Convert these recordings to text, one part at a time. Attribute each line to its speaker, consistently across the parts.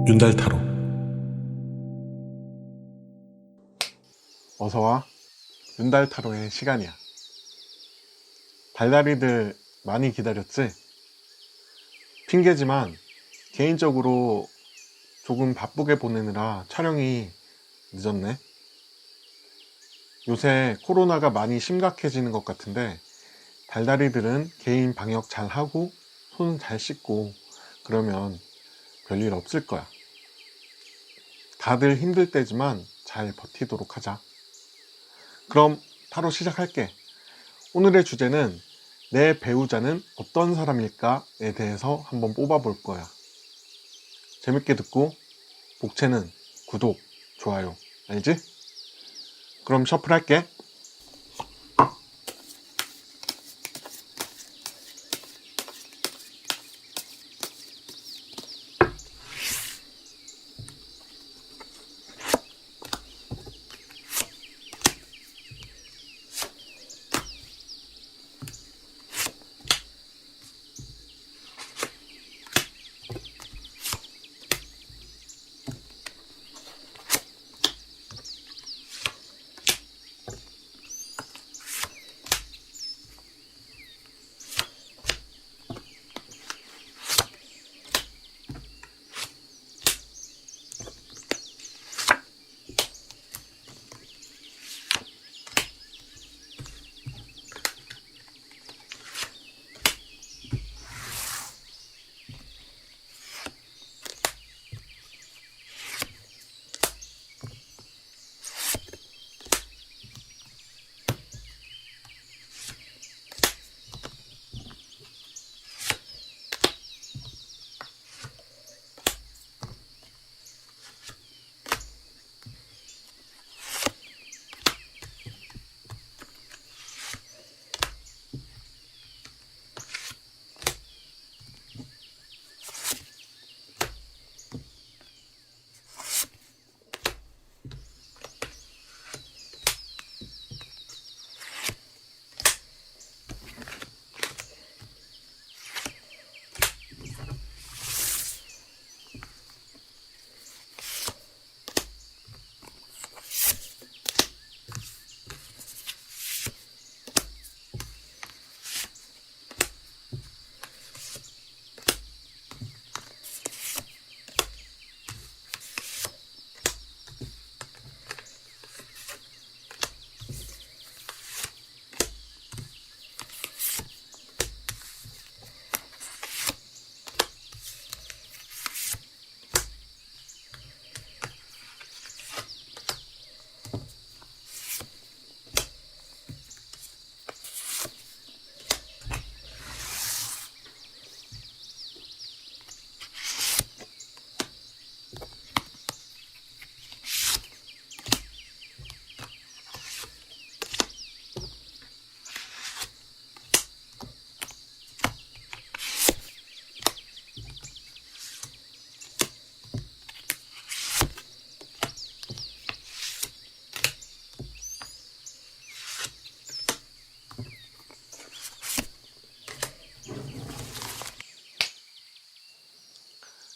Speaker 1: 윤달타로.
Speaker 2: 어서와. 윤달타로의 시간이야. 달달이들 많이 기다렸지? 핑계지만 개인적으로 조금 바쁘게 보내느라 촬영이 늦었네. 요새 코로나가 많이 심각해지는 것 같은데 달달이들은 개인 방역 잘 하고 손 잘 씻고 그러면 별일 없을 거야. 다들 힘들 때지만 잘 버티도록 하자. 그럼 바로 시작할게. 오늘의 주제는 내 배우자는 어떤 사람일까에 대해서 한번 뽑아볼 거야. 재밌게 듣고 복채는 구독, 좋아요, 알지? 그럼 셔플할게.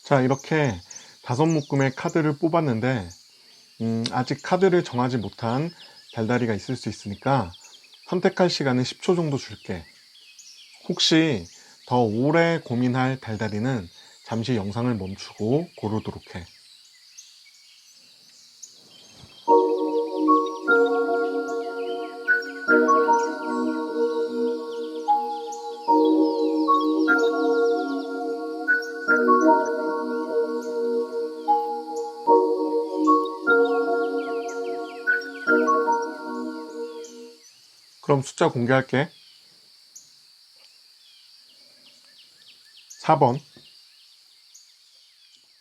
Speaker 2: 자, 이렇게 5묶음의 카드를 뽑았는데 아직 카드를 정하지 못한 달달이가 있을 수 있으니까 선택할 시간은 10초 정도 줄게. 혹시 더 오래 고민할 달달이는 잠시 영상을 멈추고 고르도록 해. 그럼 숫자 공개할게. 4번,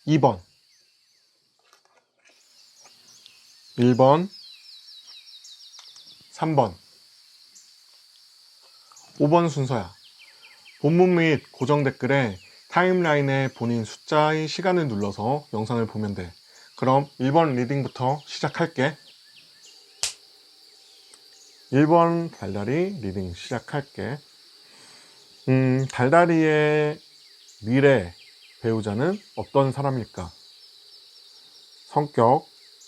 Speaker 2: 2번, 1번, 3번, 5번 순서야. 본문 및 고정 댓글에 타임라인에 본인 숫자의 시간을 눌러서 영상을 보면 돼. 그럼 1번 리딩부터 시작할게. 1번 달달이 리딩 시작할게. 달달이의 미래 배우자는 어떤 사람일까? 성격,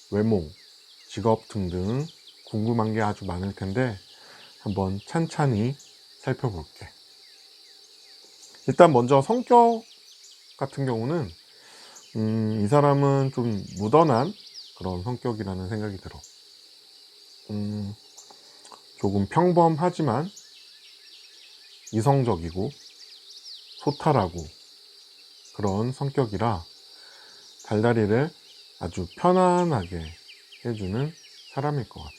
Speaker 2: 외모, 직업 등등 궁금한 게 아주 많을 텐데 한번 찬찬히 살펴볼게. 일단 먼저 성격 같은 경우는 이 사람은 좀 무던한 그런 성격이라는 생각이 들어. 조금 평범하지만 이성적이고 소탈하고 그런 성격이라 달달이를 아주 편안하게 해주는 사람일 것 같아.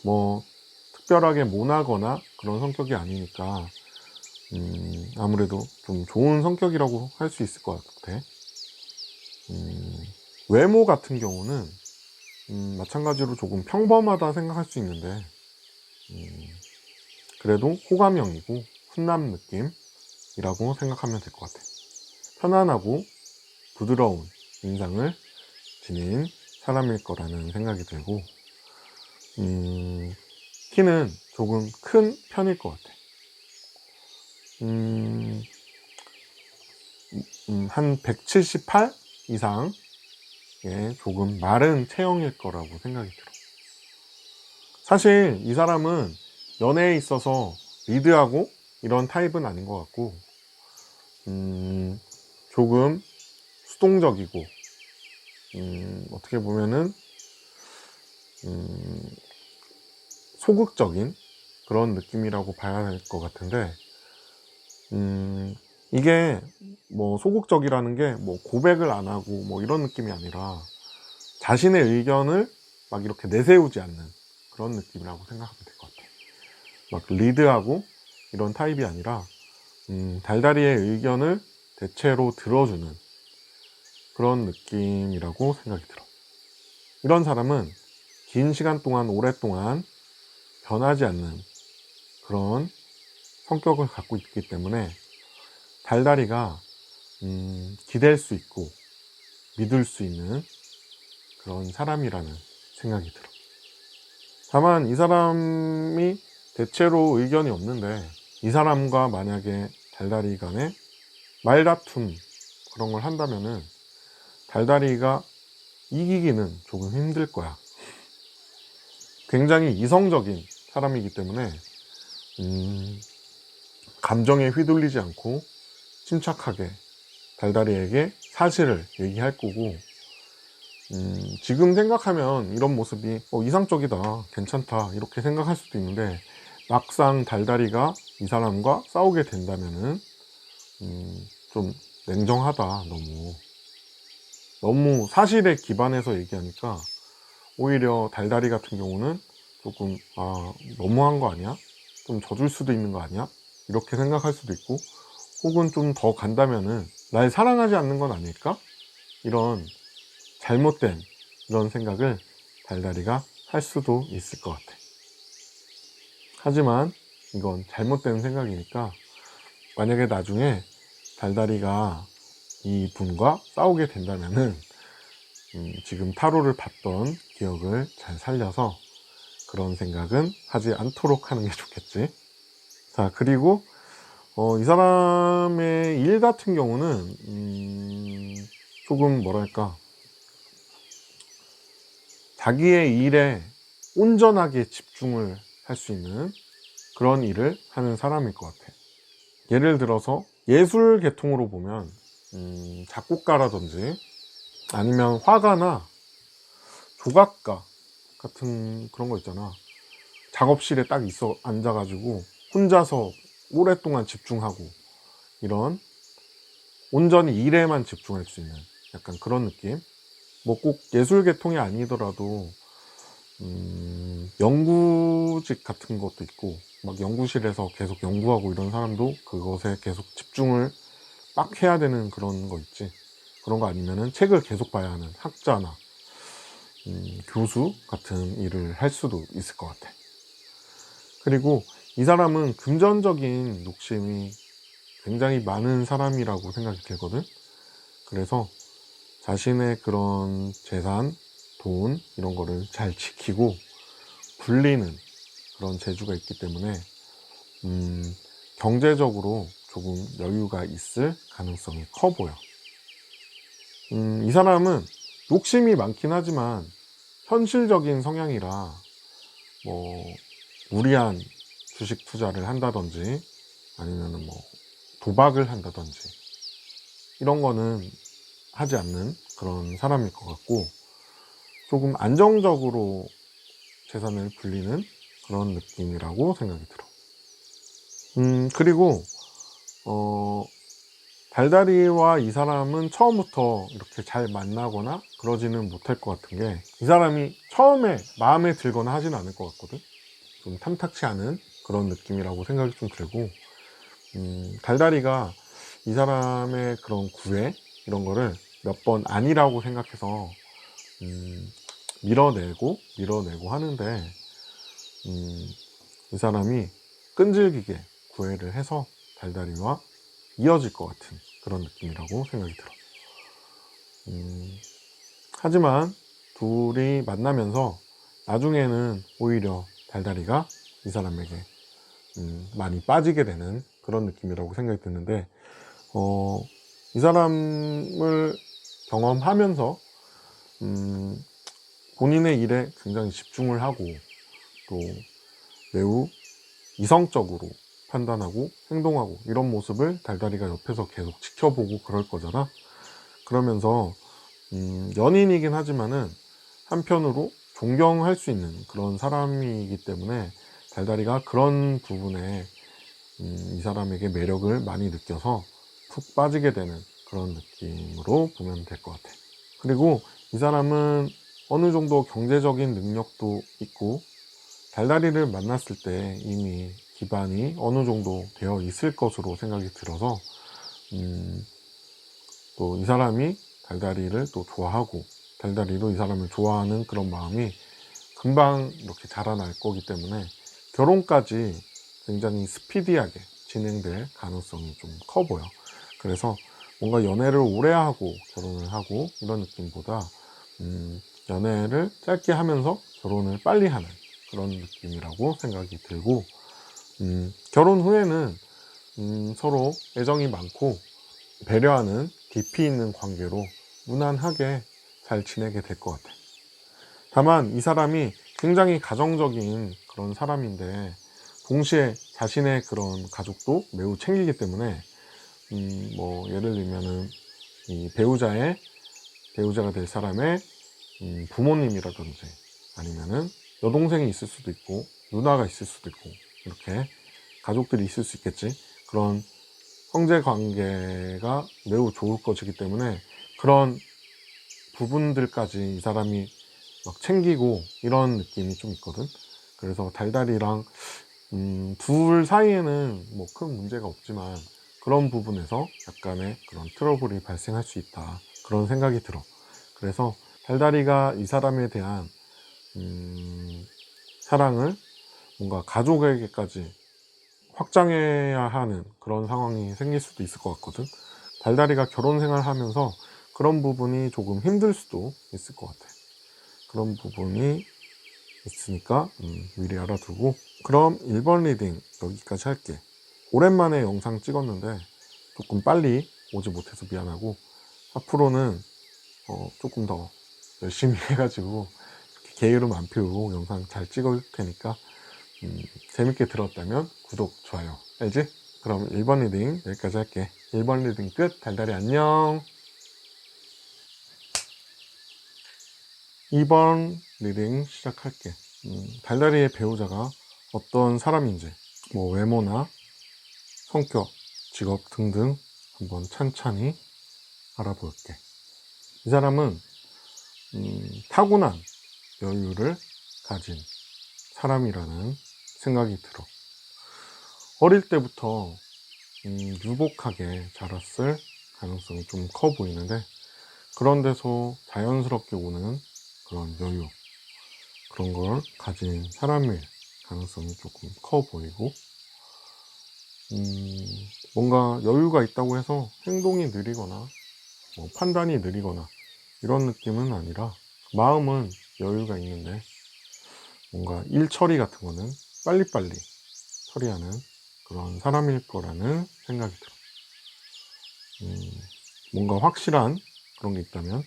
Speaker 2: 뭐 특별하게 모나거나 그런 성격이 아니니까 아무래도 좀 좋은 성격이라고 할 수 있을 것 같아. 외모 같은 경우는 마찬가지로 조금 평범하다 생각할 수 있는데 그래도 호감형이고 훈남 느낌이라고 생각하면 될 것 같아. 편안하고 부드러운 인상을 지닌 사람일 거라는 생각이 들고 키는 조금 큰 편일 것 같아. 한 178 이상의 조금 마른 체형일 거라고 생각이 들어. 사실 이 사람은 연애에 있어서 리드하고 이런 타입은 아닌 것 같고 조금 수동적이고 어떻게 보면은 소극적인 그런 느낌이라고 봐야 할 것 같은데 이게 뭐 소극적이라는 게 뭐 고백을 안 하고 뭐 이런 느낌이 아니라 자신의 의견을 막 이렇게 내세우지 않는 그런 느낌이라고 생각하면 될 것 같아요. 막 리드하고 이런 타입이 아니라 달달이의 의견을 대체로 들어주는 그런 느낌이라고 생각이 들어. 이런 사람은 긴 시간 동안 오랫동안 변하지 않는 그런 성격을 갖고 있기 때문에 달달이가 기댈 수 있고 믿을 수 있는 그런 사람이라는 생각이 들어. 다만 이 사람이 대체로 의견이 없는데 이 사람과 만약에 달달이 간에 말다툼 그런 걸 한다면은 달달이가 이기기는 조금 힘들 거야. 굉장히 이성적인 사람이기 때문에 감정에 휘둘리지 않고 침착하게 달달이에게 사실을 얘기할 거고 지금 생각하면 이런 모습이 이상적이다, 괜찮다 이렇게 생각할 수도 있는데 막상 달달이가 이 사람과 싸우게 된다면은 좀 냉정하다, 너무 사실에 기반해서 얘기하니까 오히려 달달이 같은 경우는 조금 너무한 거 아니야? 좀 져줄 수도 있는 거 아니야? 이렇게 생각할 수도 있고 혹은 좀 더 간다면은 날 사랑하지 않는 건 아닐까? 이런 잘못된 이런 생각을 달달이가 할 수도 있을 것 같아. 하지만 이건 잘못된 생각이니까 만약에 나중에 달달이가 이 분과 싸우게 된다면은 지금 타로를 봤던 기억을 잘 살려서 그런 생각은 하지 않도록 하는 게 좋겠지. 자, 그리고 이 사람의 일 같은 경우는 조금 뭐랄까 자기의 일에 온전하게 집중을 할 수 있는 그런 일을 하는 사람일 것 같아. 예를 들어서 예술 계통으로 보면 작곡가라든지 아니면 화가나 조각가 같은 그런 거 있잖아. 작업실에 딱 있어 앉아가지고 혼자서 오랫동안 집중하고 이런 온전히 일에만 집중할 수 있는 약간 그런 느낌. 뭐 꼭 예술 계통이 아니더라도 연구직 같은 것도 있고 막 연구실에서 계속 연구하고 이런 사람도 그것에 계속 집중을 빡 해야 되는 그런 거 있지. 그런 거 아니면은 책을 계속 봐야 하는 학자나 교수 같은 일을 할 수도 있을 것 같아. 그리고 이 사람은 금전적인 욕심이 굉장히 많은 사람이라고 생각이 들거든. 그래서 자신의 그런 재산, 돈 이런 거를 잘 지키고 굴리는 그런 재주가 있기 때문에 경제적으로 조금 여유가 있을 가능성이 커 보여. 이 사람은 욕심이 많긴 하지만 현실적인 성향이라 뭐 무리한 주식 투자를 한다든지 아니면 뭐 도박을 한다든지 이런 거는 하지 않는 그런 사람일 것 같고, 조금 안정적으로 재산을 불리는 그런 느낌이라고 생각이 들어. 그리고 달달이와 이 사람은 처음부터 이렇게 잘 만나거나 그러지는 못할 것 같은 게, 이 사람이 처음에 마음에 들거나 하지는 않을 것 같거든. 좀 탐탁치 않은 그런 느낌이라고 생각이 좀 들고, 달달이가 이 사람의 그런 구애 이런 거를 몇 번 아니라고 생각해서 밀어내고 하는데, 이 사람이 끈질기게 구애를 해서 달달이와 이어질 것 같은 그런 느낌이라고 생각이 들어. 하지만 둘이 만나면서 나중에는 오히려 달달이가 이 사람에게 많이 빠지게 되는 그런 느낌이라고 생각이 드는데, 이 사람을 경험하면서 본인의 일에 굉장히 집중을 하고 또 매우 이성적으로 판단하고 행동하고 이런 모습을 달달이가 옆에서 계속 지켜보고 그럴 거잖아. 그러면서 연인이긴 하지만은 한편으로 존경할 수 있는 그런 사람이기 때문에 달달이가 그런 부분에 이 사람에게 매력을 많이 느껴서 푹 빠지게 되는 그런 느낌으로 보면 될 것 같아. 그리고 이 사람은 어느 정도 경제적인 능력도 있고, 달달이를 만났을 때 이미 기반이 어느 정도 되어 있을 것으로 생각이 들어서 또 이 사람이 달달이를 또 좋아하고 달달이도 이 사람을 좋아하는 그런 마음이 금방 이렇게 자라날 거기 때문에 결혼까지 굉장히 스피디하게 진행될 가능성이 좀 커 보여. 그래서 뭔가 연애를 오래 하고 결혼을 하고 이런 느낌보다 연애를 짧게 하면서 결혼을 빨리 하는 그런 느낌이라고 생각이 들고, 결혼 후에는 서로 애정이 많고 배려하는 깊이 있는 관계로 무난하게 잘 지내게 될 것 같아. 다만 이 사람이 굉장히 가정적인 그런 사람인데 동시에 자신의 그런 가족도 매우 챙기기 때문에 뭐 예를 들면은 이 배우자가 될 사람의 부모님이라든지 아니면은 여동생이 있을 수도 있고 누나가 있을 수도 있고 이렇게 가족들이 있을 수 있겠지. 그런 형제 관계가 매우 좋을 것이기 때문에 그런 부분들까지 이 사람이 막 챙기고 이런 느낌이 좀 있거든. 그래서 달달이랑 둘 사이에는 뭐 큰 문제가 없지만 그런 부분에서 약간의 그런 트러블이 발생할 수 있다, 그런 생각이 들어. 그래서 달달이가 이 사람에 대한 사랑을 뭔가 가족에게까지 확장해야 하는 그런 상황이 생길 수도 있을 것 같거든. 달달이가 결혼 생활 하면서 그런 부분이 조금 힘들 수도 있을 것 같아. 그런 부분이 있으니까 미리 알아두고. 그럼 1번 리딩 여기까지 할게. 오랜만에 영상 찍었는데 조금 빨리 오지 못해서 미안하고, 앞으로는 조금 더 열심히 해가지고 게으름 안 피우고 영상 잘 찍을 테니까 재밌게 들었다면 구독, 좋아요, 알지? 그럼 1번 리딩 여기까지 할게. 1번 리딩 끝. 달달이 안녕. 2번 리딩 시작할게. 달달이의 배우자가 어떤 사람인지, 뭐 외모나 성격, 직업 등등 한번 찬찬히 알아볼게. 이 사람은 타고난 여유를 가진 사람이라는 생각이 들어. 어릴 때부터 유복하게 자랐을 가능성이 좀 커 보이는데, 그런 데서 자연스럽게 오는 그런 여유, 그런 걸 가진 사람일 가능성이 조금 커 보이고, 뭔가 여유가 있다고 해서 행동이 느리거나 뭐 판단이 느리거나 이런 느낌은 아니라 마음은 여유가 있는데 뭔가 일 처리 같은 거는 빨리빨리 처리하는 그런 사람일 거라는 생각이 들어. 뭔가 확실한 그런 게 있다면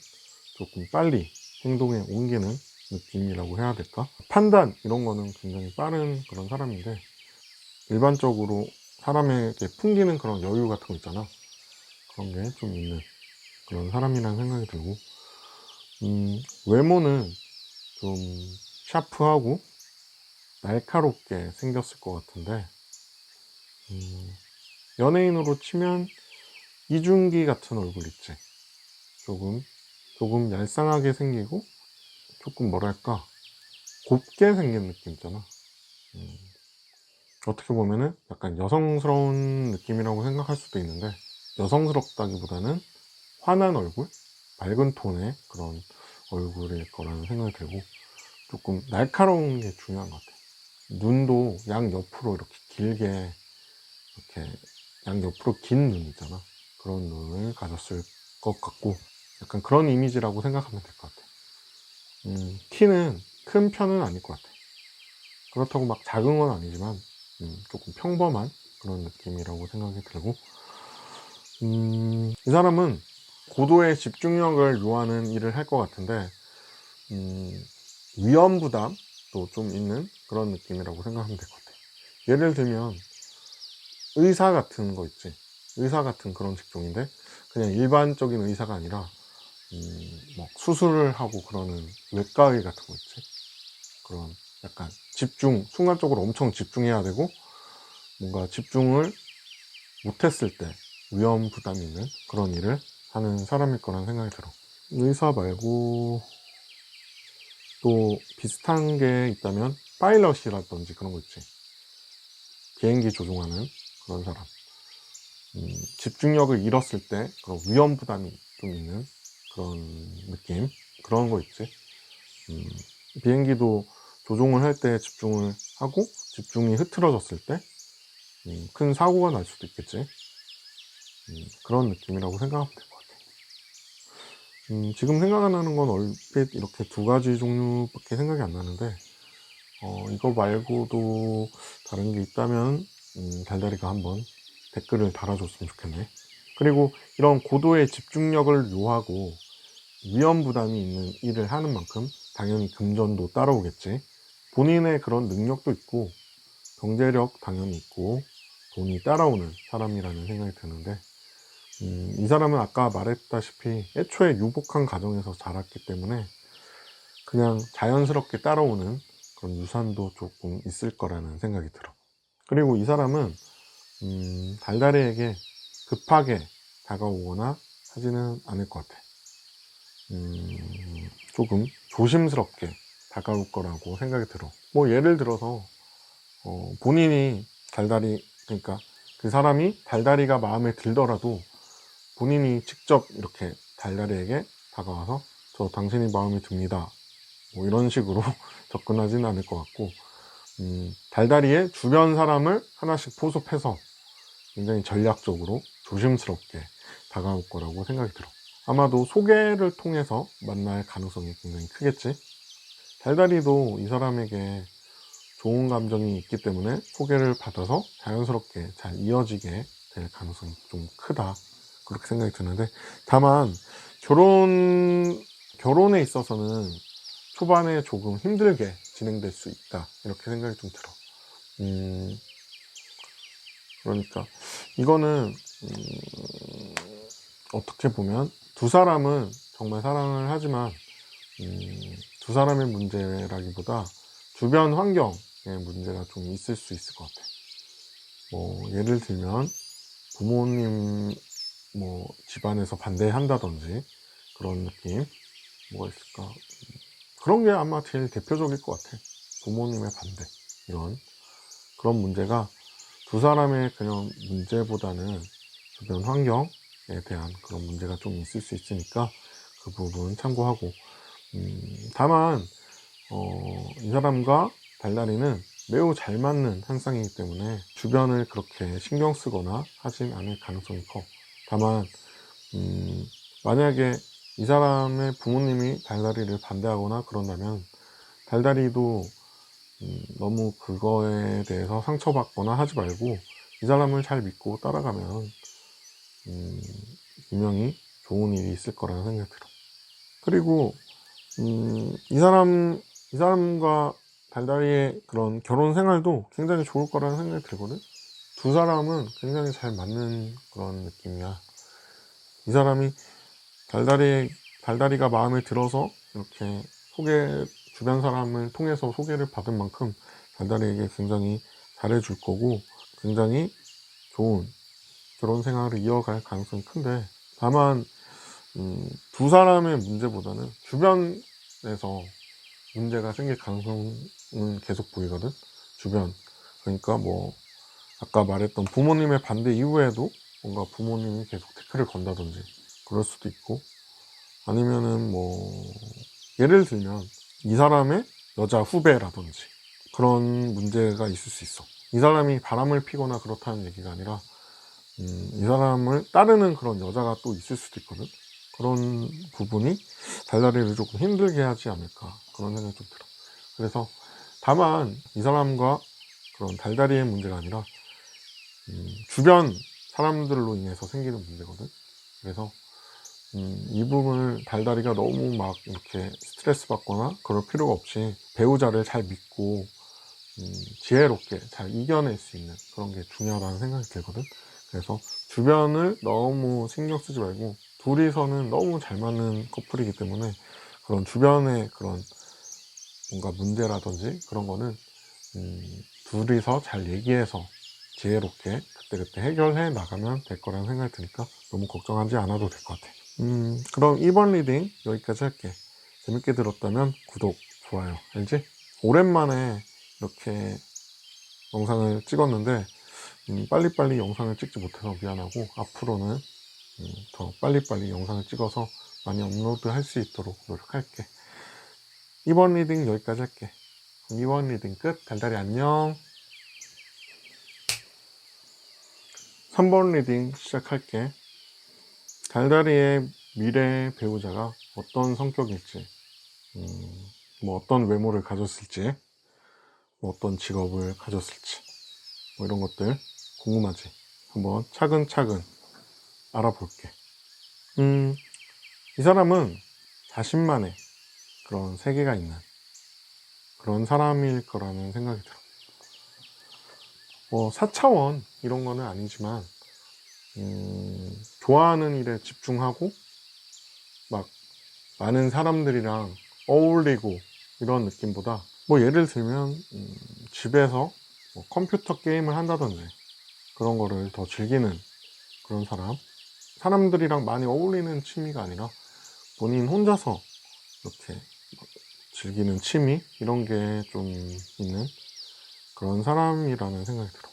Speaker 2: 조금 빨리 행동에 옮기는 느낌이라고 해야 될까? 판단 이런 거는 굉장히 빠른 그런 사람인데, 일반적으로 사람에게 풍기는 그런 여유 같은 거 있잖아. 그런 게 좀 있는 그런 사람이라는 생각이 들고, 외모는 좀 샤프하고 날카롭게 생겼을 것 같은데, 연예인으로 치면 이준기 같은 얼굴 있지. 조금 얄쌍하게 생기고 조금 뭐랄까 곱게 생긴 느낌 있잖아. 어떻게 보면은 약간 여성스러운 느낌이라고 생각할 수도 있는데, 여성스럽다기보다는 환한 얼굴, 밝은 톤의 그런 얼굴일 거라는 생각이 들고, 조금 날카로운 게 중요한 것 같아. 눈도 양옆으로 이렇게 길게, 이렇게 양옆으로 긴 눈 있잖아. 그런 눈을 가졌을 것 같고, 약간 그런 이미지라고 생각하면 될 것 같아. 키는 큰 편은 아닐 것 같아. 그렇다고 막 작은 건 아니지만 조금 평범한 그런 느낌이라고 생각이 들고, 이 사람은 고도의 집중력을 요하는 일을 할 것 같은데, 위험 부담도 좀 있는 그런 느낌이라고 생각하면 될 것 같아. 예를 들면 의사 같은 거 있지. 의사 같은 그런 직종인데, 그냥 일반적인 의사가 아니라 뭐 수술을 하고 그러는 외과의 같은 거 있지. 그런 약간 순간적으로 엄청 집중해야 되고, 뭔가 집중을 못했을 때 위험 부담이 있는 그런 일을 하는 사람일 거라는 생각이 들어. 의사 말고 또 비슷한 게 있다면 파일럿이라든지 그런 거 있지. 비행기 조종하는 그런 사람. 집중력을 잃었을 때 그런 위험 부담이 좀 있는 그런 느낌, 그런 거 있지. 비행기도 조종을 할 때 집중을 하고, 집중이 흐트러졌을 때 큰 사고가 날 수도 있겠지. 그런 느낌이라고 생각하면 될 것 같아. 지금 생각나는 건 얼핏 이렇게 두 가지 종류밖에 생각이 안 나는데, 이거 말고도 다른 게 있다면 달달이가 한번 댓글을 달아줬으면 좋겠네. 그리고 이런 고도의 집중력을 요하고 위험 부담이 있는 일을 하는 만큼 당연히 금전도 따라오겠지. 본인의 그런 능력도 있고 경제력 당연히 있고 돈이 따라오는 사람이라는 생각이 드는데, 이 사람은 아까 말했다시피 애초에 유복한 가정에서 자랐기 때문에 그냥 자연스럽게 따라오는 그런 유산도 조금 있을 거라는 생각이 들어. 그리고 이 사람은 달달이에게 급하게 다가오거나 하지는 않을 것 같아. 조금 조심스럽게 다가올 거라고 생각이 들어. 뭐 예를 들어서 본인이 그러니까 그 사람이 달달이가 마음에 들더라도 본인이 직접 이렇게 달달이에게 다가와서 저 당신이 마음에 듭니다, 뭐 이런 식으로 접근하지는 않을 것 같고, 달달이의 주변 사람을 하나씩 포섭해서 굉장히 전략적으로 조심스럽게 다가올 거라고 생각이 들어. 아마도 소개를 통해서 만날 가능성이 굉장히 크겠지. 달달이도 이 사람에게 좋은 감정이 있기 때문에 소개를 받아서 자연스럽게 잘 이어지게 될 가능성이 좀 크다, 그렇게 생각이 드는데, 다만 결혼에 있어서는 초반에 조금 힘들게 진행될 수 있다, 이렇게 생각이 좀 들어. 그러니까 이거는 어떻게 보면 두 사람은 정말 사랑을 하지만 두 사람의 문제라기보다 주변 환경의 문제가 좀 있을 수 있을 것 같아. 뭐 예를 들면 부모님 집안에서 반대한다든지 그런 느낌, 뭐가 있을까? 그런 게 아마 제일 대표적일 것 같아. 부모님의 반대, 이런 그런 문제가 두 사람의 그냥 문제보다는 주변 환경에 대한 그런 문제가 좀 있을 수 있으니까 그 부분 참고하고, 다만 이 사람과 달달이는 매우 잘 맞는 한 쌍이기 때문에 주변을 그렇게 신경 쓰거나 하진 않을 가능성이 커. 다만 만약에 이 사람의 부모님이 달달이를 반대하거나 그런다면 달달이도 너무 그거에 대해서 상처받거나 하지 말고 이 사람을 잘 믿고 따라가면 분명히 좋은 일이 있을 거라는 생각이 들어. 그리고 이 사람과 달달이의 그런 결혼 생활도 굉장히 좋을 거라는 생각이 들거든. 두 사람은 굉장히 잘 맞는 그런 느낌이야. 이 사람이 달달이가 마음에 들어서 이렇게 주변 사람을 통해서 소개를 받은 만큼 달달이에게 굉장히 잘해줄 거고, 굉장히 좋은 결혼 생활을 이어갈 가능성이 큰데, 다만 두 사람의 문제보다는 주변에서 문제가 생길 가능성은 계속 보이거든. 주변, 그러니까 뭐 아까 말했던 부모님의 반대 이후에도 뭔가 부모님이 계속 태클을 건다든지 그럴 수도 있고, 아니면은 뭐 예를 들면 이 사람의 여자 후배라든지 그런 문제가 있을 수 있어. 이 사람이 바람을 피거나 그렇다는 얘기가 아니라 이 사람을 따르는 그런 여자가 또 있을 수도 있거든. 그런 부분이 달달이를 조금 힘들게 하지 않을까, 그런 생각이 좀 들어. 그래서 다만 이 사람과 그런 달달이의 문제가 아니라 주변 사람들로 인해서 생기는 문제거든. 그래서 이 부분을 달달이가 너무 막 이렇게 스트레스 받거나 그럴 필요가 없이 배우자를 잘 믿고 지혜롭게 잘 이겨낼 수 있는 그런 게 중요하다는 생각이 들거든. 그래서 주변을 너무 신경 쓰지 말고, 둘이서는 너무 잘 맞는 커플이기 때문에 그런 주변의 그런 뭔가 문제라든지 그런 거는 둘이서 잘 얘기해서 지혜롭게 그때그때 해결해 나가면 될 거라는 생각이 드니까 너무 걱정하지 않아도 될 것 같아. 그럼 이번 리딩 여기까지 할게. 재밌게 들었다면 구독, 좋아요, 알지? 오랜만에 이렇게 영상을 찍었는데 빨리빨리 영상을 찍지 못해서 미안하고, 앞으로는 더 빨리빨리 영상을 찍어서 많이 업로드 할 수 있도록 노력할게. 이번 리딩 여기까지 할게. 그럼 이번 리딩 끝. 달달이 안녕. 3번 리딩 시작할게. 달달이의 미래 배우자가 어떤 성격일지, 뭐 어떤 외모를 가졌을지, 뭐 어떤 직업을 가졌을지, 뭐 이런 것들 궁금하지? 한번 차근차근 알아볼게. 이 사람은 자신만의 그런 세계가 있는 그런 사람일 거라는 생각이 들어. 뭐 4차원 이런 거는 아니지만 좋아하는 일에 집중하고 막 많은 사람들이랑 어울리고 이런 느낌보다, 뭐 예를 들면 집에서 뭐 컴퓨터 게임을 한다든지 그런 거를 더 즐기는 그런 사람들이랑 많이 어울리는 취미가 아니라 본인 혼자서 이렇게 즐기는 취미, 이런 게 좀 있는 그런 사람이라는 생각이 들어.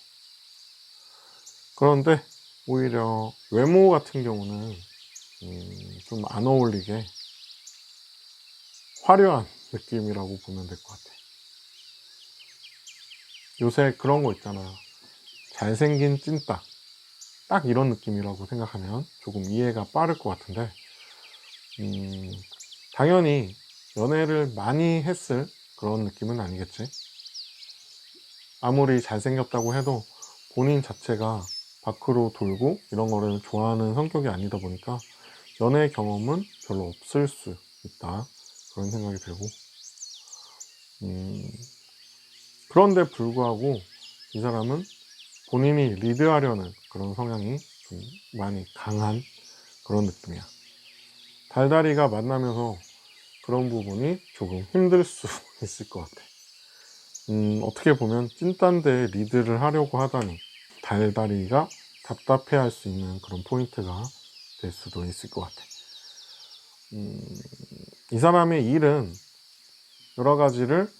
Speaker 2: 그런데 오히려 외모 같은 경우는 좀 안 어울리게 화려한 느낌이라고 보면 될 것 같아. 요새 그런 거 있잖아, 잘생긴 찐따, 딱 이런 느낌이라고 생각하면 조금 이해가 빠를 것 같은데, 당연히 연애를 많이 했을 그런 느낌은 아니겠지. 아무리 잘생겼다고 해도 본인 자체가 밖으로 돌고 이런 거를 좋아하는 성격이 아니다 보니까 연애 경험은 별로 없을 수 있다, 그런 생각이 들고, 그런데 불구하고 이 사람은 본인이 리드하려는 그런 성향이 좀 많이 강한 그런 느낌이야. 달달이가 만나면서 그런 부분이 조금 힘들 수 있을 것 같아. 어떻게 보면 찐딴데 리드를 하려고 하다니 달달이가 답답해할 수 있는 그런 포인트가 될 수도 있을 것 같아. 이 사람의 일은 여러 가지를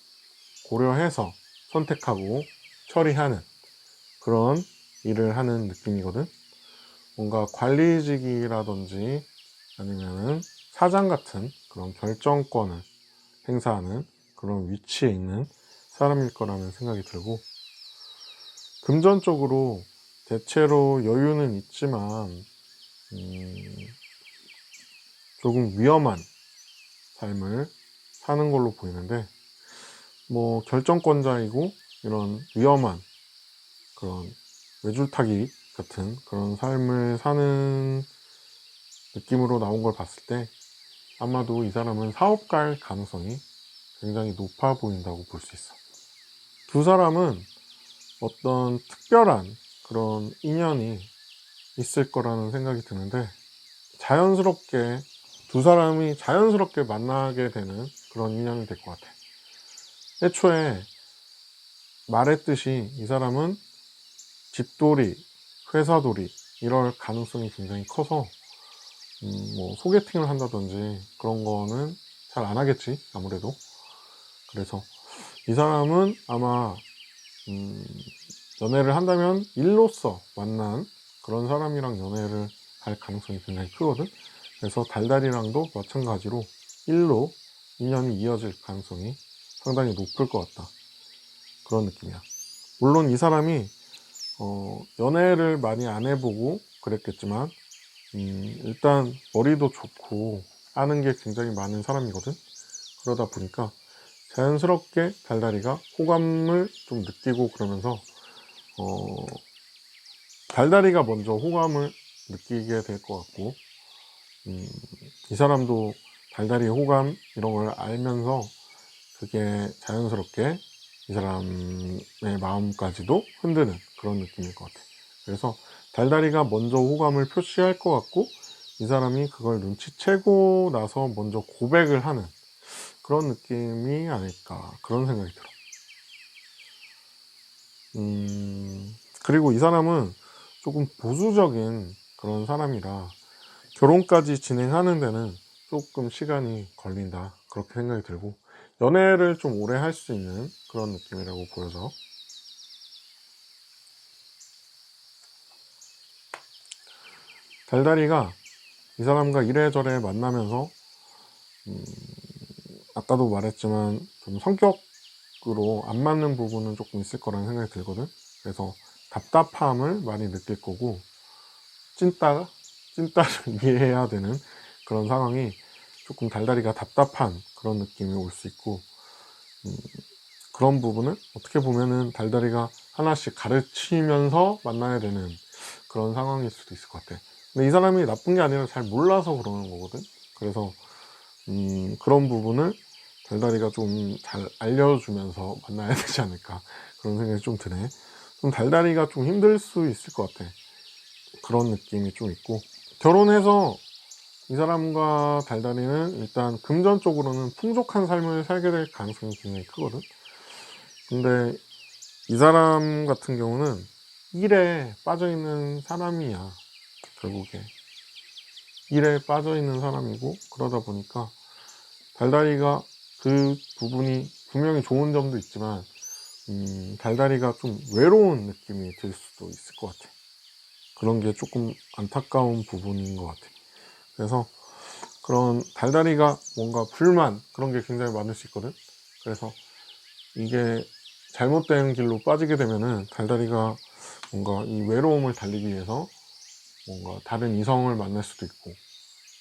Speaker 2: 고려해서 선택하고 처리하는 그런 일을 하는 느낌이거든. 뭔가 관리직이라든지 아니면은 사장 같은 그런 결정권을 행사하는 그런 위치에 있는 사람일 거라는 생각이 들고, 금전적으로 대체로 여유는 있지만 조금 위험한 삶을 사는 걸로 보이는데, 뭐 결정권자이고 이런 위험한 그런 외줄타기 같은 그런 삶을 사는 느낌으로 나온 걸 봤을 때 아마도 이 사람은 사업가일 가능성이 굉장히 높아 보인다고 볼 수 있어. 두 사람은 어떤 특별한 그런 인연이 있을 거라는 생각이 드는데, 자연스럽게 두 사람이 자연스럽게 만나게 되는 그런 인연이 될 것 같아. 애초에 말했듯이 이 사람은 집돌이, 회사돌이 이럴 가능성이 굉장히 커서 뭐 소개팅을 한다든지 그런 거는 잘 안 하겠지, 아무래도. 그래서 이 사람은 아마 연애를 한다면 일로서 만난 그런 사람이랑 연애를 할 가능성이 굉장히 크거든. 그래서 달달이랑도 마찬가지로 일로 인연이 이어질 가능성이 상당히 높을 것 같다, 그런 느낌이야. 물론 이 사람이 연애를 많이 안 해보고 그랬겠지만 일단 머리도 좋고 아는 게 굉장히 많은 사람이거든. 그러다 보니까 자연스럽게 달달이가 호감을 좀 느끼고 그러면서 달달이가 먼저 호감을 느끼게 될 것 같고, 이 사람도 달달이의 호감 이런 걸 알면서 그게 자연스럽게 이 사람의 마음까지도 흔드는 그런 느낌일 것 같아. 그래서 달달이가 먼저 호감을 표시할 것 같고, 이 사람이 그걸 눈치채고 나서 먼저 고백을 하는 그런 느낌이 아닐까, 그런 생각이 들어. 그리고 이 사람은 조금 보수적인 그런 사람이라 결혼까지 진행하는 데는 조금 시간이 걸린다, 그렇게 생각이 들고, 연애를 좀 오래 할 수 있는 그런 느낌이라고 보여져. 달달이가 이 사람과 이래저래 만나면서 아까도 말했지만 좀 성격으로 안 맞는 부분은 조금 있을 거라는 생각이 들거든. 그래서 답답함을 많이 느낄 거고, 찐따를 이해해야 되는 그런 상황이 조금 달달이가 답답한 그런 느낌이 올 수 있고, 그런 부분을 어떻게 보면은 달달이가 하나씩 가르치면서 만나야 되는 그런 상황일 수도 있을 것 같아. 근데 이 사람이 나쁜 게 아니라 잘 몰라서 그러는 거거든. 그래서 그런 부분을 달달이가 좀 잘 알려주면서 만나야 되지 않을까, 그런 생각이 좀 드네. 좀 달달이가 좀 힘들 수 있을 것 같아. 그런 느낌이 좀 있고, 결혼해서 이 사람과 달달이는 일단 금전적으로는 풍족한 삶을 살게 될 가능성이 굉장히 크거든. 근데 이 사람 같은 경우는 일에 빠져있는 사람이야. 결국에 일에 빠져있는 사람이고, 그러다 보니까 달달이가 그 부분이 분명히 좋은 점도 있지만 달달이가 좀 외로운 느낌이 들 수도 있을 것 같아. 그런 게 조금 안타까운 부분인 것 같아. 그래서 그런 달달이가 뭔가 불만 그런 게 굉장히 많을 수 있거든. 그래서 이게 잘못된 길로 빠지게 되면은 달달이가 뭔가 이 외로움을 달리기 위해서 뭔가 다른 이성을 만날 수도 있고,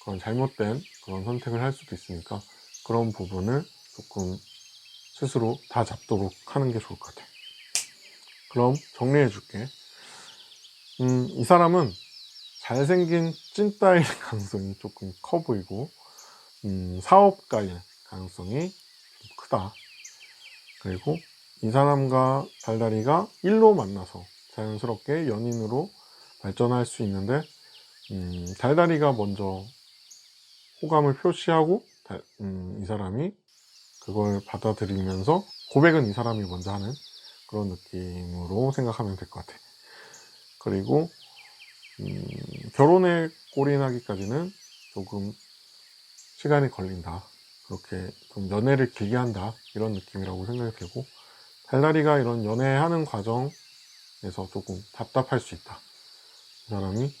Speaker 2: 그런 잘못된 그런 선택을 할 수도 있으니까 그런 부분을 조금 스스로 다 잡도록 하는 게 좋을 것 같아. 그럼 정리해 줄게. 이 사람은 잘생긴 찐따일 가능성이 조금 커 보이고, 사업가일 가능성이 좀 크다. 그리고 이 사람과 달달이가 일로 만나서 자연스럽게 연인으로 발전할 수 있는데, 달달이가 먼저 호감을 표시하고 이 사람이 그걸 받아들이면서 고백은 이 사람이 먼저 하는 그런 느낌으로 생각하면 될 것 같아. 그리고 결혼에 골인하기까지는 조금 시간이 걸린다, 그렇게 좀 연애를 길게 한다, 이런 느낌이라고 생각이 들고, 달달이가 이런 연애하는 과정에서 조금 답답할 수 있다. 이 사람이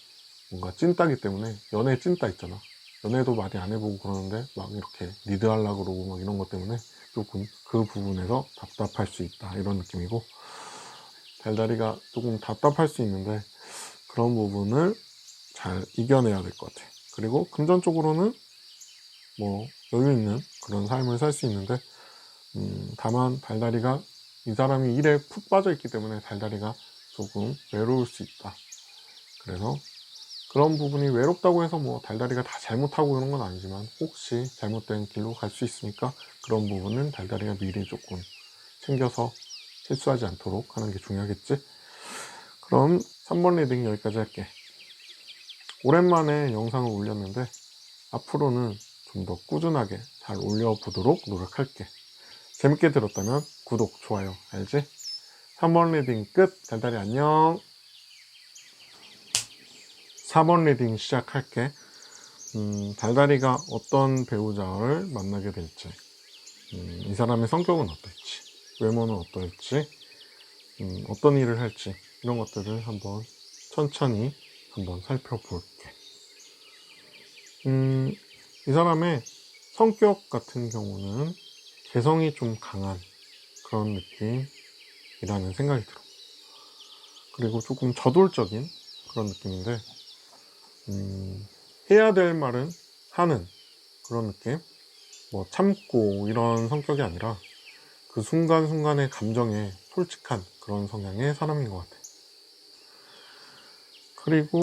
Speaker 2: 뭔가 찐따기 때문에, 연애 찐따 있잖아. 연애도 많이 안 해보고 그러는데 막 이렇게 리드하려고 그러고 막 이런 것 때문에 조금 그 부분에서 답답할 수 있다, 이런 느낌이고, 달달이가 조금 답답할 수 있는데 그런 부분을 잘 이겨내야 될 것 같아. 그리고 금전적으로는 뭐 여유 있는 그런 삶을 살 수 있는데, 다만 달달이가 이 사람이 일에 푹 빠져 있기 때문에 달달이가 조금 외로울 수 있다. 그래서 그런 부분이 외롭다고 해서 뭐 달달이가 다 잘못하고 그런 건 아니지만 혹시 잘못된 길로 갈 수 있으니까 그런 부분은 달달이가 미리 조금 챙겨서 실수하지 않도록 하는 게 중요하겠지. 그럼 3번 리딩 여기까지 할게. 오랜만에 영상을 올렸는데 앞으로는 좀 더 꾸준하게 잘 올려보도록 노력할게. 재밌게 들었다면 구독, 좋아요, 알지? 3번 리딩 끝. 달달이 안녕. 4번 리딩 시작할게. 달달이가 어떤 배우자를 만나게 될지, 이 사람의 성격은 어떨지, 외모는 어떨지, 어떤 일을 할지, 이런 것들을 한번 천천히 한번 살펴볼게. 이 사람의 성격 같은 경우는 개성이 좀 강한 그런 느낌이라는 생각이 들어. 그리고 조금 저돌적인 그런 느낌인데, 해야 될 말은 하는 그런 느낌? 뭐 참고 이런 성격이 아니라 그 순간순간의 감정에 솔직한 그런 성향의 사람인 것 같아. 그리고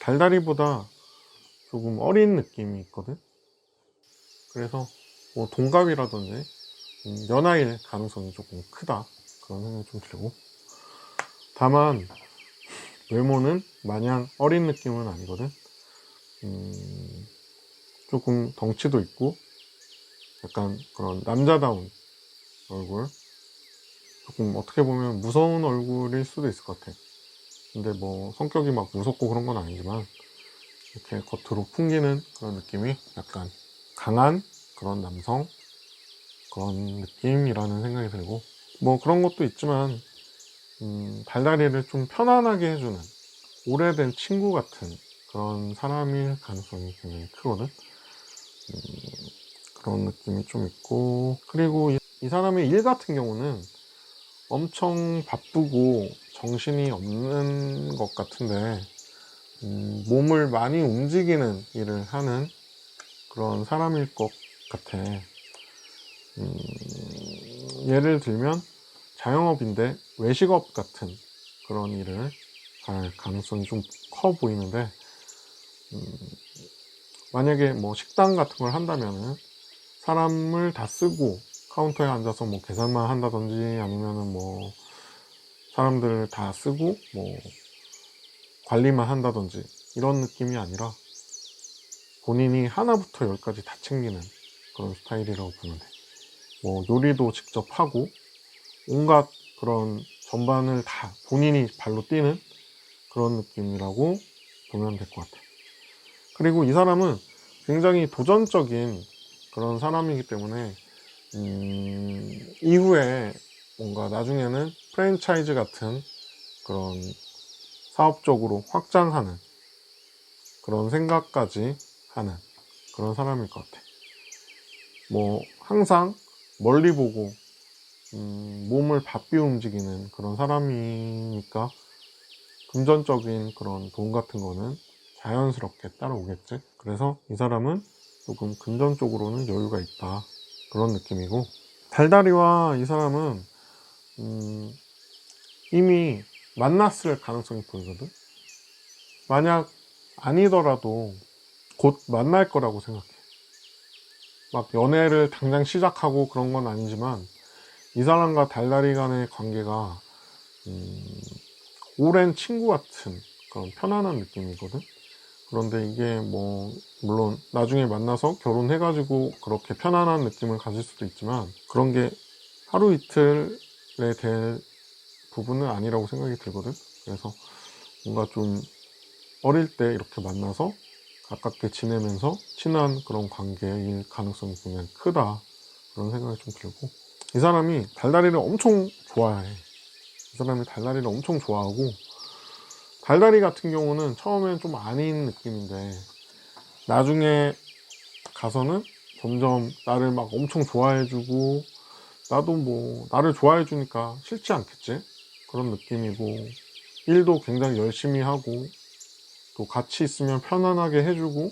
Speaker 2: 달달이보다 조금 어린 느낌이 있거든. 그래서 뭐 동갑이라든지 연하일 가능성이 조금 크다 그런 생각이 좀 들고, 다만 외모는 마냥 어린 느낌은 아니거든. 조금 덩치도 있고 약간 그런 남자다운 얼굴, 조금 어떻게 보면 무서운 얼굴일 수도 있을 것 같아. 근데 뭐 성격이 막 무섭고 그런 건 아니지만 이렇게 겉으로 풍기는 그런 느낌이 약간 강한 그런 남성 그런 느낌이라는 생각이 들고, 뭐 그런 것도 있지만 달달이를 좀 편안하게 해주는 오래된 친구 같은 그런 사람일 가능성이 굉장히 크거든. 그런 느낌이 좀 있고, 그리고 이 사람의 일 같은 경우는 엄청 바쁘고 정신이 없는 것 같은데, 몸을 많이 움직이는 일을 하는 그런 사람일 것 같아. 예를 들면 자영업인데 외식업 같은 그런 일을 할 가능성이 좀 커 보이는데, 만약에 뭐 식당 같은 걸 한다면은 사람을 다 쓰고 카운터에 앉아서 뭐 계산만 한다든지 아니면은 뭐 사람들을 다 쓰고 뭐 관리만 한다든지 이런 느낌이 아니라 본인이 하나부터 열까지 다 챙기는 그런 스타일이라고 보면 돼. 뭐 요리도 직접 하고 온갖 그런 전반을 다 본인이 발로 뛰는 그런 느낌이라고 보면 될 것 같아. 그리고 이 사람은 굉장히 도전적인 그런 사람이기 때문에 이후에 뭔가 나중에는 프랜차이즈 같은 그런 사업적으로 확장하는 그런 생각까지 하는 그런 사람일 것 같아. 뭐 항상 멀리 보고 몸을 바삐 움직이는 그런 사람이니까 금전적인 그런 돈 같은 거는 자연스럽게 따라오겠지. 그래서 이 사람은 조금 금전적으로는 여유가 있다 그런 느낌이고, 달달이와 이 사람은 이미 만났을 가능성이 보이거든. 만약 아니더라도 곧 만날 거라고 생각해. 막 연애를 당장 시작하고 그런 건 아니지만 이 사람과 달달이 간의 관계가 오랜 친구 같은 그런 편안한 느낌이거든. 그런데 이게 뭐 물론 나중에 만나서 결혼해가지고 그렇게 편안한 느낌을 가질 수도 있지만 그런 게 하루 이틀에 될 부분은 아니라고 생각이 들거든. 그래서 뭔가 좀 어릴 때 이렇게 만나서 가깝게 지내면서 친한 그런 관계일 가능성이 굉장히 크다 그런 생각이 좀 들고, 이 사람이 달달이를 엄청 좋아해. 이 사람이 달달이를 엄청 좋아하고, 달달이 같은 경우는 처음엔 좀 아닌 느낌인데 나중에 가서는 점점 나를 막 엄청 좋아해주고, 나도 뭐 나를 좋아해주니까 싫지 않겠지 그런 느낌이고, 일도 굉장히 열심히 하고 또 같이 있으면 편안하게 해주고,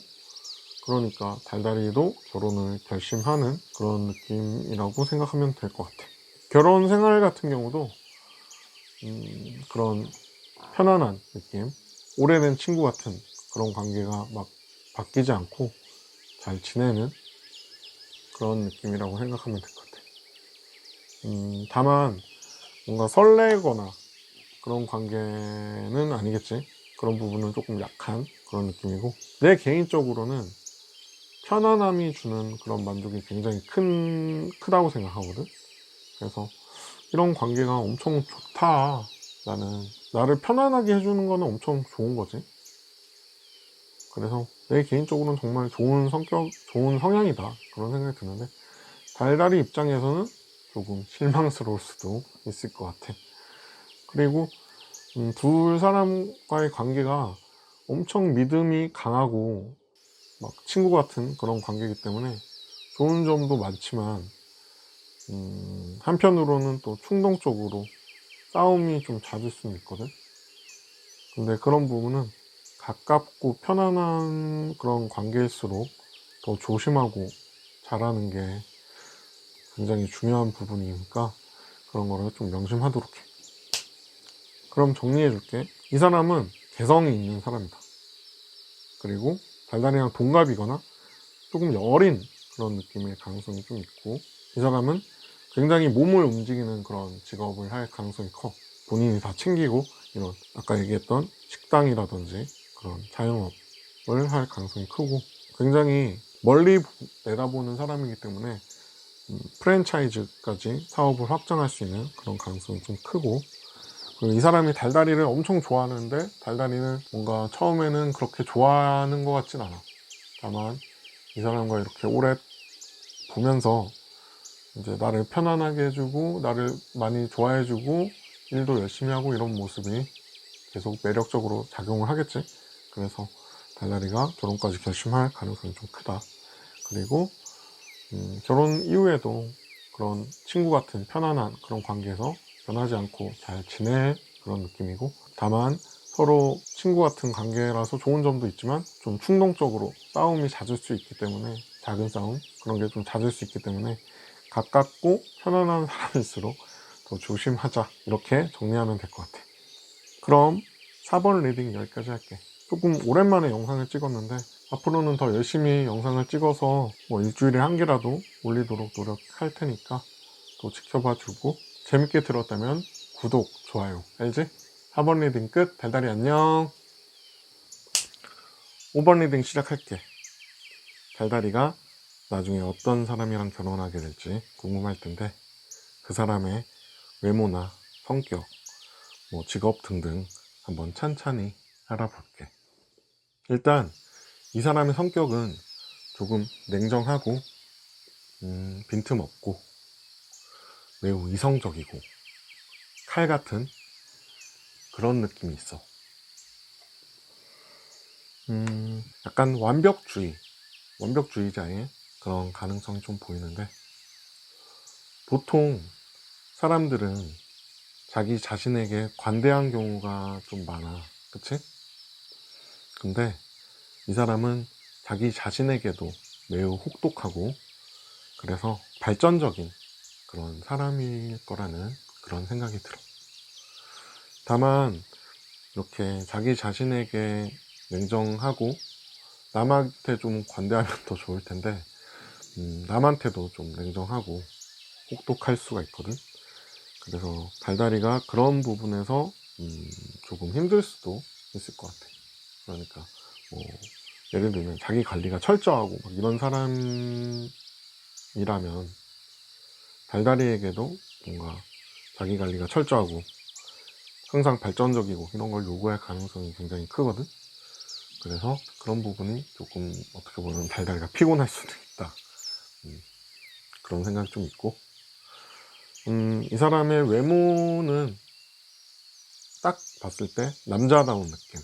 Speaker 2: 그러니까 달달이도 결혼을 결심하는 그런 느낌이라고 생각하면 될 것 같아. 결혼 생활 같은 경우도 그런 편안한 느낌, 오래된 친구 같은 그런 관계가 막 바뀌지 않고 잘 지내는 그런 느낌이라고 생각하면 될 것 같아. 다만 뭔가 설레거나 그런 관계는 아니겠지. 그런 부분은 조금 약한 그런 느낌이고, 내 개인적으로는 편안함이 주는 그런 만족이 굉장히 크다고 생각하거든. 그래서 이런 관계가 엄청 좋다. 나를 편안하게 해주는 거는 엄청 좋은 거지. 그래서 내 개인적으로는 정말 좋은 성격, 좋은 성향이다, 그런 생각이 드는데, 달달이 입장에서는 조금 실망스러울 수도 있을 것 같아. 그리고 둘 사람과의 관계가 엄청 믿음이 강하고 막 친구 같은 그런 관계이기 때문에 좋은 점도 많지만, 한편으로는 또 충동적으로 싸움이 좀 잦을 수는 있거든. 근데 그런 부분은 가깝고 편안한 그런 관계일수록 더 조심하고 잘하는 게 굉장히 중요한 부분이니까, 그런 거를 좀 명심하도록 해. 그럼 정리해 줄게. 이 사람은 개성이 있는 사람이다. 그리고 달달이랑 동갑이거나 조금 어린 그런 느낌의 가능성이 좀 있고, 이 사람은 굉장히 몸을 움직이는 그런 직업을 할 가능성이 커. 본인이 다 챙기고 이런 아까 얘기했던 식당이라든지 그런 자영업을 할 가능성이 크고, 굉장히 멀리 내다보는 사람이기 때문에 프랜차이즈까지 사업을 확장할 수 있는 그런 가능성이 좀 크고, 그리고 이 사람이 달달이를 엄청 좋아하는데 달달이는 뭔가 처음에는 그렇게 좋아하는 것 같진 않아. 다만 이 사람과 이렇게 오래 보면서 이제 나를 편안하게 해주고 나를 많이 좋아해주고 일도 열심히 하고 이런 모습이 계속 매력적으로 작용을 하겠지. 그래서 달달이가 결혼까지 결심할 가능성이 좀 크다. 그리고 결혼 이후에도 그런 친구 같은 편안한 그런 관계에서 변하지 않고 잘 지낼 그런 느낌이고, 다만 서로 친구 같은 관계라서 좋은 점도 있지만 좀 충동적으로 싸움이 잦을 수 있기 때문에, 작은 싸움 그런 게 좀 잦을 수 있기 때문에 가깝고 편안한 사람일수록 더 조심하자, 이렇게 정리하면 될 것 같아. 그럼 4번 리딩 여기까지 할게. 조금 오랜만에 영상을 찍었는데 앞으로는 더 열심히 영상을 찍어서 뭐 일주일에 한 개라도 올리도록 노력할 테니까 또 지켜봐 주고, 재밌게 들었다면 구독, 좋아요, 알지? 4번 리딩 끝. 달달이 안녕. 5번 리딩 시작할게. 달달이가 나중에 어떤 사람이랑 결혼하게 될지 궁금할 텐데, 그 사람의 외모나 성격, 뭐 직업 등등 한번 찬찬히 알아볼게. 일단 이 사람의 성격은 조금 냉정하고 빈틈없고 매우 이성적이고 칼 같은 그런 느낌이 있어. 약간 완벽주의자의 그런 가능성이 좀 보이는데, 보통 사람들은 자기 자신에게 관대한 경우가 좀 많아. 그치? 근데 이 사람은 자기 자신에게도 매우 혹독하고, 그래서 발전적인 그런 사람일 거라는 그런 생각이 들어. 다만 이렇게 자기 자신에게 냉정하고 남한테 좀 관대하면 더 좋을 텐데, 남한테도 좀 냉정하고 혹독할 수가 있거든. 그래서 달달이가 그런 부분에서 조금 힘들 수도 있을 것 같아. 그러니까 뭐 예를 들면 자기 관리가 철저하고 막 이런 사람이라면 달달이에게도 뭔가 자기 관리가 철저하고 항상 발전적이고 이런 걸 요구할 가능성이 굉장히 크거든. 그래서 그런 부분이 조금 어떻게 보면 달달이가 피곤할 수도 있다, 그런 생각이 좀 있고, 이 사람의 외모는 딱 봤을 때 남자다운 느낌,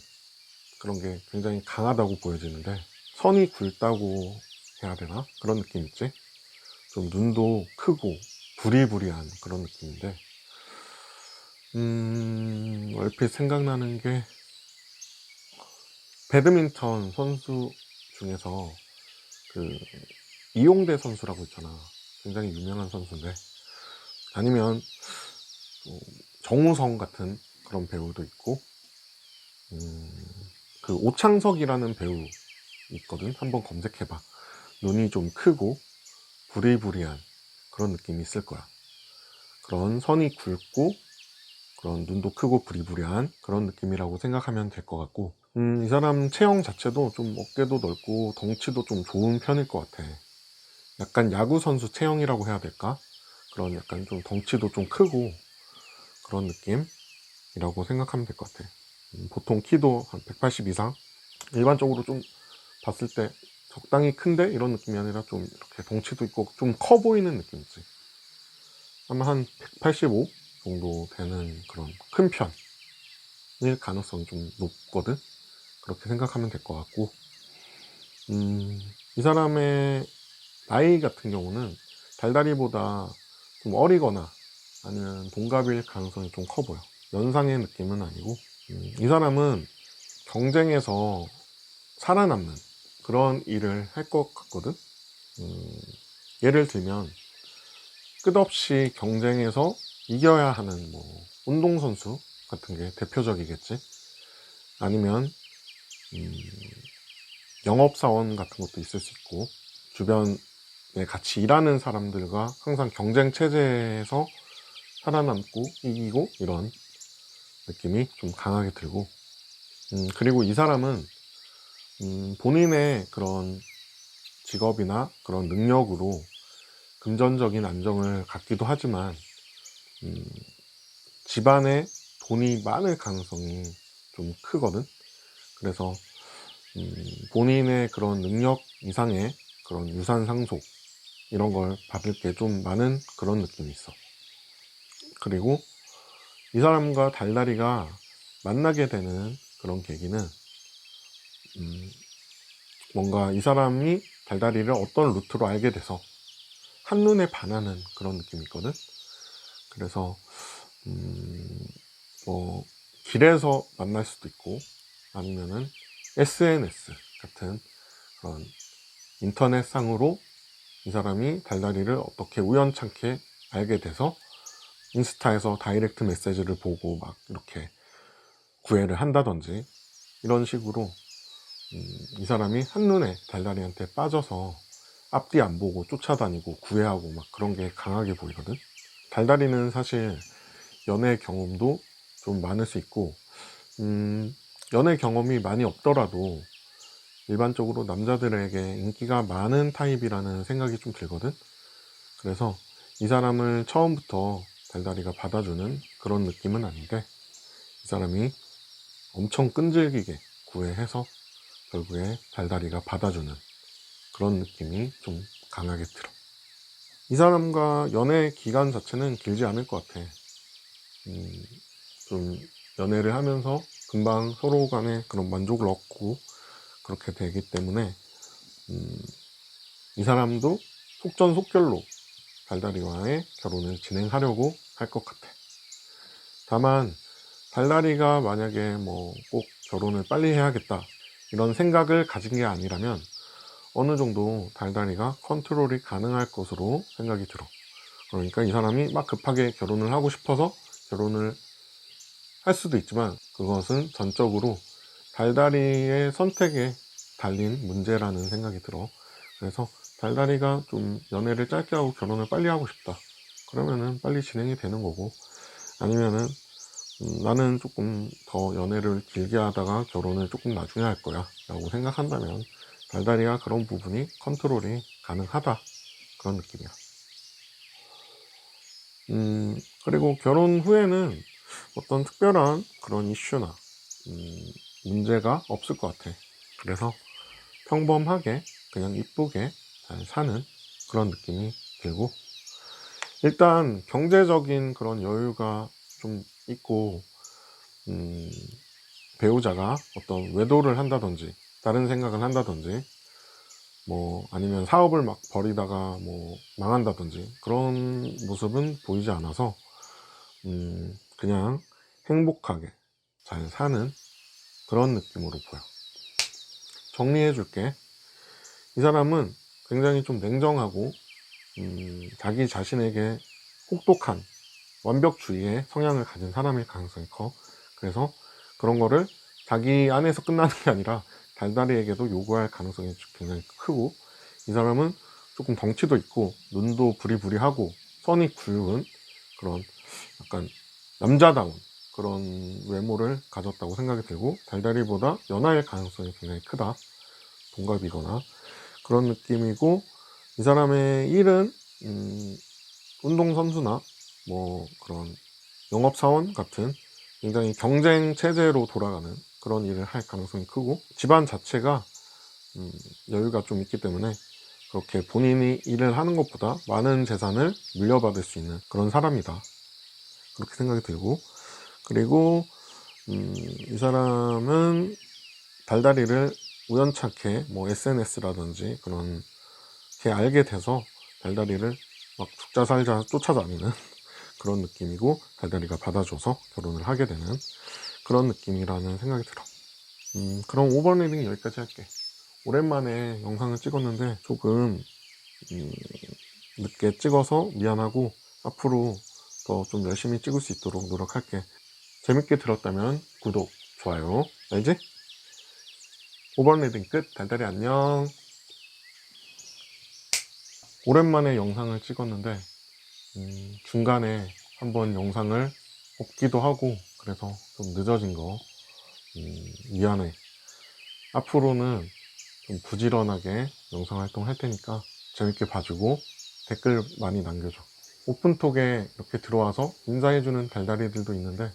Speaker 2: 그런 게 굉장히 강하다고 보여지는데, 선이 굵다고 해야 되나? 그런 느낌 있지? 좀 눈도 크고 부리부리한 그런 느낌인데, 얼핏 생각나는 게 배드민턴 선수 중에서 그 이용대 선수라고 있잖아. 굉장히 유명한 선수인데, 아니면 정우성 같은 그런 배우도 있고, 그 오창석이라는 배우 있거든. 한번 검색해봐. 눈이 좀 크고 부리부리한 그런 느낌이 있을 거야. 그런 선이 굵고 그런 눈도 크고 부리부리한 그런 느낌이라고 생각하면 될 것 같고, 이 사람 체형 자체도 좀 어깨도 넓고 덩치도 좀 좋은 편일 것 같아. 약간 야구 선수 체형이라고 해야 될까? 그런 약간 좀 덩치도 좀 크고 그런 느낌이라고 생각하면 될 것 같아. 보통 키도 한 180 이상? 일반적으로 좀 봤을 때 적당히 큰데 이런 느낌이 아니라 좀 이렇게 덩치도 있고 좀 커 보이는 느낌이지. 아마 한 185 정도 되는 그런 큰 편일 가능성이 좀 높거든. 그렇게 생각하면 될 것 같고, 이 사람의 나이 같은 경우는 달달이보다 좀 어리거나 아니면 동갑일 가능성이 좀 커 보여. 연상의 느낌은 아니고, 이 사람은 경쟁에서 살아남는 그런 일을 할 것 같거든. 예를 들면 끝없이 경쟁에서 이겨야 하는 뭐 운동선수 같은 게 대표적이겠지. 아니면 영업사원 같은 것도 있을 수 있고, 주변에 같이 일하는 사람들과 항상 경쟁 체제에서 살아남고 이기고 이런 느낌이 좀 강하게 들고, 그리고 이 사람은 본인의 그런 직업이나 그런 능력으로 금전적인 안정을 갖기도 하지만 집안에 돈이 많을 가능성이 좀 크거든. 그래서 본인의 그런 능력 이상의 그런 유산 상속 이런 걸 받을 게 좀 많은 그런 느낌이 있어. 그리고 이 사람과 달달이가 만나게 되는 그런 계기는 뭔가 이 사람이 달달이를 어떤 루트로 알게 돼서 한눈에 반하는 그런 느낌이 있거든. 그래서 뭐 길에서 만날 수도 있고 아니면은 SNS 같은 그런 인터넷상으로 이 사람이 달달이를 어떻게 우연찮게 알게 돼서 인스타에서 다이렉트 메시지를 보고 막 이렇게 구애를 한다든지 이런 식으로 이 사람이 한눈에 달달이한테 빠져서 앞뒤 안 보고 쫓아다니고 구애하고 막 그런 게 강하게 보이거든. 달달이는 사실 연애 경험도 좀 많을 수 있고, 연애 경험이 많이 없더라도 일반적으로 남자들에게 인기가 많은 타입이라는 생각이 좀 들거든. 그래서 이 사람을 처음부터 달달이가 받아주는 그런 느낌은 아닌데, 이 사람이 엄청 끈질기게 구애해서 결국에 달달이가 받아주는 그런 느낌이 좀 강하게 들어. 이 사람과 연애 기간 자체는 길지 않을 것 같아. 좀 연애를 하면서 금방 서로 간에 그런 만족을 얻고 그렇게 되기 때문에 이 사람도 속전속결로 달달이와의 결혼을 진행하려고 할 것 같아. 다만 달달이가 만약에 뭐 꼭 결혼을 빨리 해야겠다 이런 생각을 가진 게 아니라면 어느 정도 달달이가 컨트롤이 가능할 것으로 생각이 들어. 그러니까 이 사람이 막 급하게 결혼을 하고 싶어서 결혼을 할 수도 있지만 그것은 전적으로 달달이의 선택에 달린 문제라는 생각이 들어. 그래서 달달이가 좀 연애를 짧게 하고 결혼을 빨리 하고 싶다 그러면은 빨리 진행이 되는 거고, 아니면은 나는 조금 더 연애를 길게 하다가 결혼을 조금 나중에 할 거야 라고 생각한다면 달달이가 그런 부분이 컨트롤이 가능하다 그런 느낌이야. 그리고 결혼 후에는 어떤 특별한 그런 이슈나 문제가 없을 것 같아. 그래서 평범하게 그냥 이쁘게 잘 사는 그런 느낌이 들고, 일단 경제적인 그런 여유가 좀 있고 배우자가 어떤 외도를 한다든지 다른 생각을 한다든지 뭐 아니면 사업을 막 벌이다가 뭐 망한다든지 그런 모습은 보이지 않아서 그냥 행복하게 잘 사는 그런 느낌으로 보여. 정리해 줄게. 이 사람은 굉장히 좀 냉정하고 자기 자신에게 혹독한 완벽주의의 성향을 가진 사람일 가능성이 커. 그래서 그런 거를 자기 안에서 끝나는 게 아니라 달달이에게도 요구할 가능성이 굉장히 크고, 이 사람은 조금 덩치도 있고 눈도 부리부리하고 선이 굵은 그런 약간 남자다운 그런 외모를 가졌다고 생각이 들고, 달달이보다 연하일 가능성이 굉장히 크다. 동갑이거나 그런 느낌이고, 이 사람의 일은 운동선수나 뭐 그런 영업사원 같은 굉장히 경쟁 체제로 돌아가는 그런 일을 할 가능성이 크고, 집안 자체가 여유가 좀 있기 때문에 그렇게 본인이 일을 하는 것보다 많은 재산을 물려받을 수 있는 그런 사람이다, 그렇게 생각이 들고, 그리고 이 사람은 달달이를 우연찮게 뭐 SNS라든지 그런 게 알게 돼서 달달이를 막 죽자 살자 쫓아다니는 그런 느낌이고, 달달이가 받아줘서 결혼을 하게 되는 그런 느낌이라는 생각이 들어. 그럼 5번 리딩 여기까지 할게. 오랜만에 영상을 찍었는데 조금 늦게 찍어서 미안하고, 앞으로 더 좀 열심히 찍을 수 있도록 노력할게. 재밌게 들었다면 구독, 좋아요, 알지? 5번 리딩 끝. 달달이 안녕. 오랜만에 영상을 찍었는데 중간에 한번 영상을 없기도 하고 그래서 좀 늦어진 거 미안해. 앞으로는 좀 부지런하게 영상 활동할 테니까 재밌게 봐주고 댓글 많이 남겨줘. 오픈톡에 이렇게 들어와서 인사해주는 달달이들도 있는데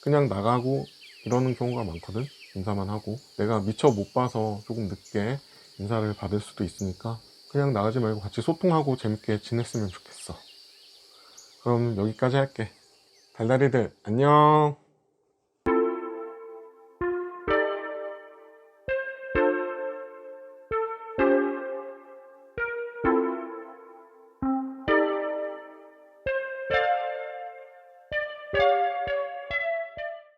Speaker 2: 그냥 나가고 이러는 경우가 많거든. 인사만 하고 내가 미처 못 봐서 조금 늦게 인사를 받을 수도 있으니까 그냥 나가지 말고 같이 소통하고 재밌게 지냈으면 좋겠어. 그럼 여기까지 할게. 달달이들 안녕.